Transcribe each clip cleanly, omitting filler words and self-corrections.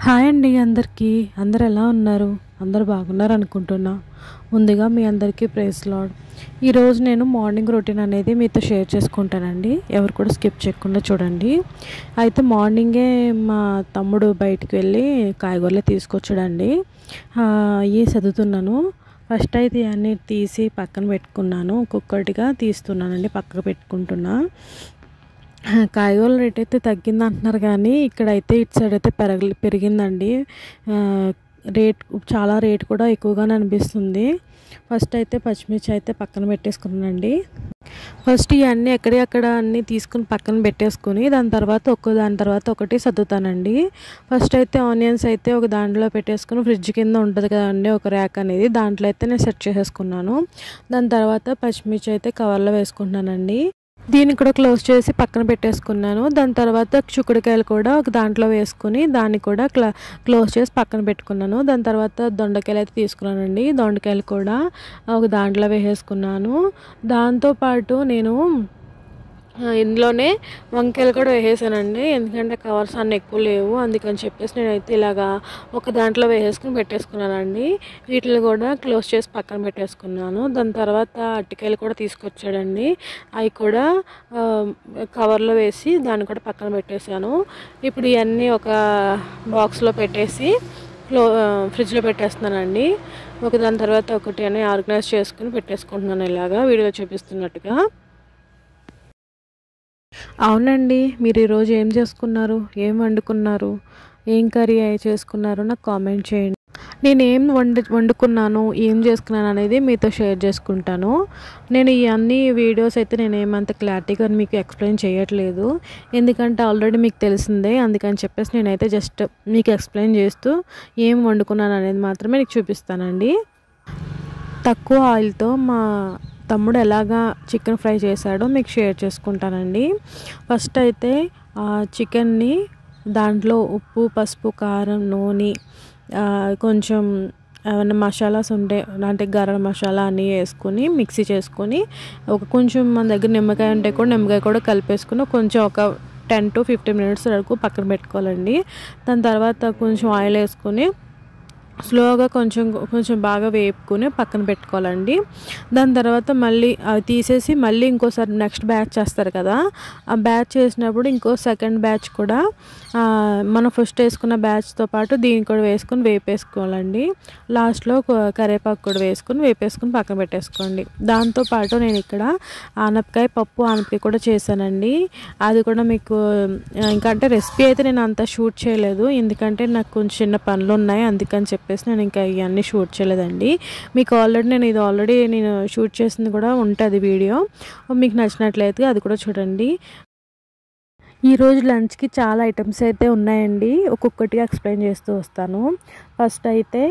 Hi అండి అందరికీ. అందరూ ఎలా ఉన్నారు? అందరూ బాగున్నారు అనుకుంటున్నా. ముందుగా మీ అందరికీ ప్రైజ్ లార్డ్. ఈరోజు నేను మార్నింగ్ రొటీన్ అనేది మీతో షేర్ చేసుకుంటానండి. ఎవరు కూడా స్కిప్ చేయకుండా చూడండి. అయితే మార్నింగే మా తమ్ముడు బయటికి వెళ్ళి కాయగూరలు తీసుకొచ్చాడండి. అవి చదువుతున్నాను. ఫస్ట్ అయితే ఇవన్నీ తీసి పక్కన పెట్టుకున్నాను. ఒక్కొక్కటిగా తీస్తున్నానండి, పక్కకు పెట్టుకుంటున్నా. కాయగూరల రేట్ అయితే తగ్గింది అంటున్నారు, కానీ ఇక్కడైతే ఇటు సైడ్ అయితే పెరిగిందండి. రేట్ చాలా రేట్ కూడా ఎక్కువగానే అనిపిస్తుంది. ఫస్ట్ అయితే పచ్చిమిర్చి అయితే పక్కన పెట్టేసుకున్నానండి. ఫస్ట్ ఇవన్నీ ఎక్కడెక్కడ అన్నీ తీసుకుని పక్కన పెట్టేసుకుని దాని తర్వాత ఒకటి సర్దుతానండి. ఫస్ట్ అయితే ఆనియన్స్ అయితే ఒక దాంట్లో పెట్టేసుకుని ఫ్రిడ్జ్ కింద ఉంటుంది కదండి ఒక ర్యాక్ అనేది, దాంట్లో అయితే నేను సెట్ చేసేసుకున్నాను. దాని తర్వాత పచ్చిమిర్చి అయితే కవర్లో వేసుకుంటున్నానండి. దీన్ని కూడా క్లోజ్ చేసి పక్కన పెట్టేసుకున్నాను. దాని తర్వాత చిక్కుడుకాయలు కూడా ఒక దాంట్లో వేసుకుని దాన్ని కూడా క్లోజ్ చేసి పక్కన పెట్టుకున్నాను. దాని తర్వాత దొండకాయలు అయితే తీసుకున్నానండి. దొండకాయలు కూడా ఒక దాంట్లో వేసేసుకున్నాను. దాంతోపాటు నేను ఇందులోనే వంకాయలు కూడా వేసేసానండి. ఎందుకంటే కవర్స్ అన్నీ ఎక్కువ లేవు, అందుకని చెప్పేసి నేనైతే ఇలాగా ఒక దాంట్లో వేసేసుకుని పెట్టేసుకున్నానండి. వీటిని కూడా క్లోజ్ చేసి పక్కన పెట్టేసుకున్నాను. దాని తర్వాత అరటికాయలు కూడా తీసుకొచ్చాడండి. అవి కూడా కవర్లో వేసి దాన్ని కూడా పక్కన పెట్టేశాను. ఇప్పుడు ఇవన్నీ ఒక బాక్స్లో పెట్టేసి ఫ్రిడ్జ్లో పెట్టేస్తున్నానండి. దాని తర్వాత ఒకటి అని ఆర్గనైజ్ చేసుకుని పెట్టేసుకుంటున్నాను, ఇలాగా వీడియోలో చూపిస్తున్నట్టుగా. అవునండి, మీరు ఈరోజు ఏం చేసుకున్నారు? ఏం వండుకున్నారు? ఏం కర్రీ చేసుకున్నారు? నాకు కామెంట్ చేయండి. నేను ఏం వండుకున్నాను, ఏం చేసుకున్నాను అనేది మీతో షేర్ చేసుకుంటాను. నేను ఈ అన్ని వీడియోస్ అయితే నేను ఏమంత క్లారిటీగా మీకు ఎక్స్ప్లెయిన్ చేయట్లేదు, ఎందుకంటే ఆల్రెడీ మీకు తెలిసిందే. అందుకని చెప్పేసి నేనైతే జస్ట్ మీకు ఎక్స్ప్లెయిన్ చేస్తూ ఏం వండుకున్నాను అనేది మాత్రమే నీకు చూపిస్తానండి. తక్కువ ఆయిల్తో మా తమ్ముడు ఎలాగా చికెన్ ఫ్రై చేశాడో మీకు షేర్ చేసుకుంటానండి. ఫస్ట్ అయితే చికెన్ని దాంట్లో ఉప్పు, పసుపు, కారం, నూనె, కొంచెం ఏమైనా మసాలాస్ ఉంటే అంటే గరం మసాలా అన్నీ వేసుకొని మిక్సీ చేసుకొని కొంచెం మన దగ్గర నిమ్మకాయ ఉంటే కూడా నిమ్మకాయ కూడా కలిపేసుకుని కొంచెం ఒక 10 to 15 minutes వరకు పక్కన పెట్టుకోవాలండి. దాని తర్వాత కొంచెం ఆయిల్ వేసుకొని స్లోగా కొంచెం బాగా వేపుకొని పక్కన పెట్టుకోవాలండి. దాని తర్వాత మళ్ళీ అవి తీసేసి మళ్ళీ ఇంకోసారి నెక్స్ట్ బ్యాచ్ చేస్తారు కదా, ఆ బ్యాచ్ చేసినప్పుడు ఇంకో సెకండ్ బ్యాచ్ కూడా మనం ఫస్ట్ వేసుకున్న బ్యాచ్తో పాటు దీన్ని కూడా వేసుకొని వేపేసుకోవాలండి. లాస్ట్లో కరివేపాకు కూడా వేసుకొని వేపేసుకొని పక్కన పెట్టేసుకోండి. దాంతోపాటు నేను ఇక్కడ ఆనపకాయ కూడా చేశానండి. అది కూడా మీకు ఇంకంటే రెసిపీ అయితే నేను అంత షూట్ చేయలేదు, ఎందుకంటే నాకు కొంచెం చిన్న పనులు ఉన్నాయి, అందుకని చెప్పేసి నేను ఇంకా ఇవన్నీ షూట్ చేయలేదండి. మీకు ఆల్రెడీ నేను షూట్ చేసింది కూడా ఉంటుంది వీడియో, మీకు నచ్చినట్లయితే అది కూడా చూడండి. ఈరోజు లంచ్కి చాలా ఐటమ్స్ అయితే ఉన్నాయండి, ఒక్కొక్కటిగా ఎక్స్ప్లెయిన్ చేస్తూ వస్తాను. ఫస్ట్ అయితే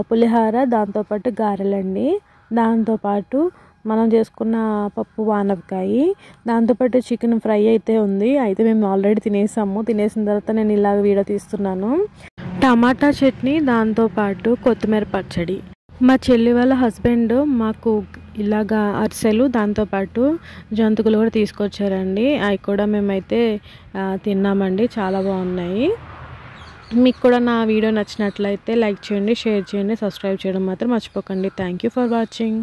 పులిహార, దాంతోపాటు గారెలండి, దాంతోపాటు మనం చేసుకున్న పప్పు ఆనపకాయ, దాంతోపాటు చికెన్ ఫ్రై అయితే ఉంది. అయితే మేము ఆల్రెడీ తినేసిన తర్వాత నేను ఇలాగ వీడియో తీస్తున్నాను. టమాటా చట్నీ, దాంతోపాటు కొత్తిమీర పచ్చడి. మా చెల్లి వాళ్ళ హస్బెండ్ మాకు ఇలాగా అరిసెలు, దాంతోపాటు జంతికలు కూడా తీసుకొచ్చారండి. అవి కూడా మేమైతే తిన్నామండి, చాలా బాగున్నాయి. మీకు కూడా నా వీడియో నచ్చినట్లయితే లైక్ చేయండి, షేర్ చేయండి, సబ్స్క్రైబ్ చేయడం మాత్రం మర్చిపోకండి. Thank you for watching.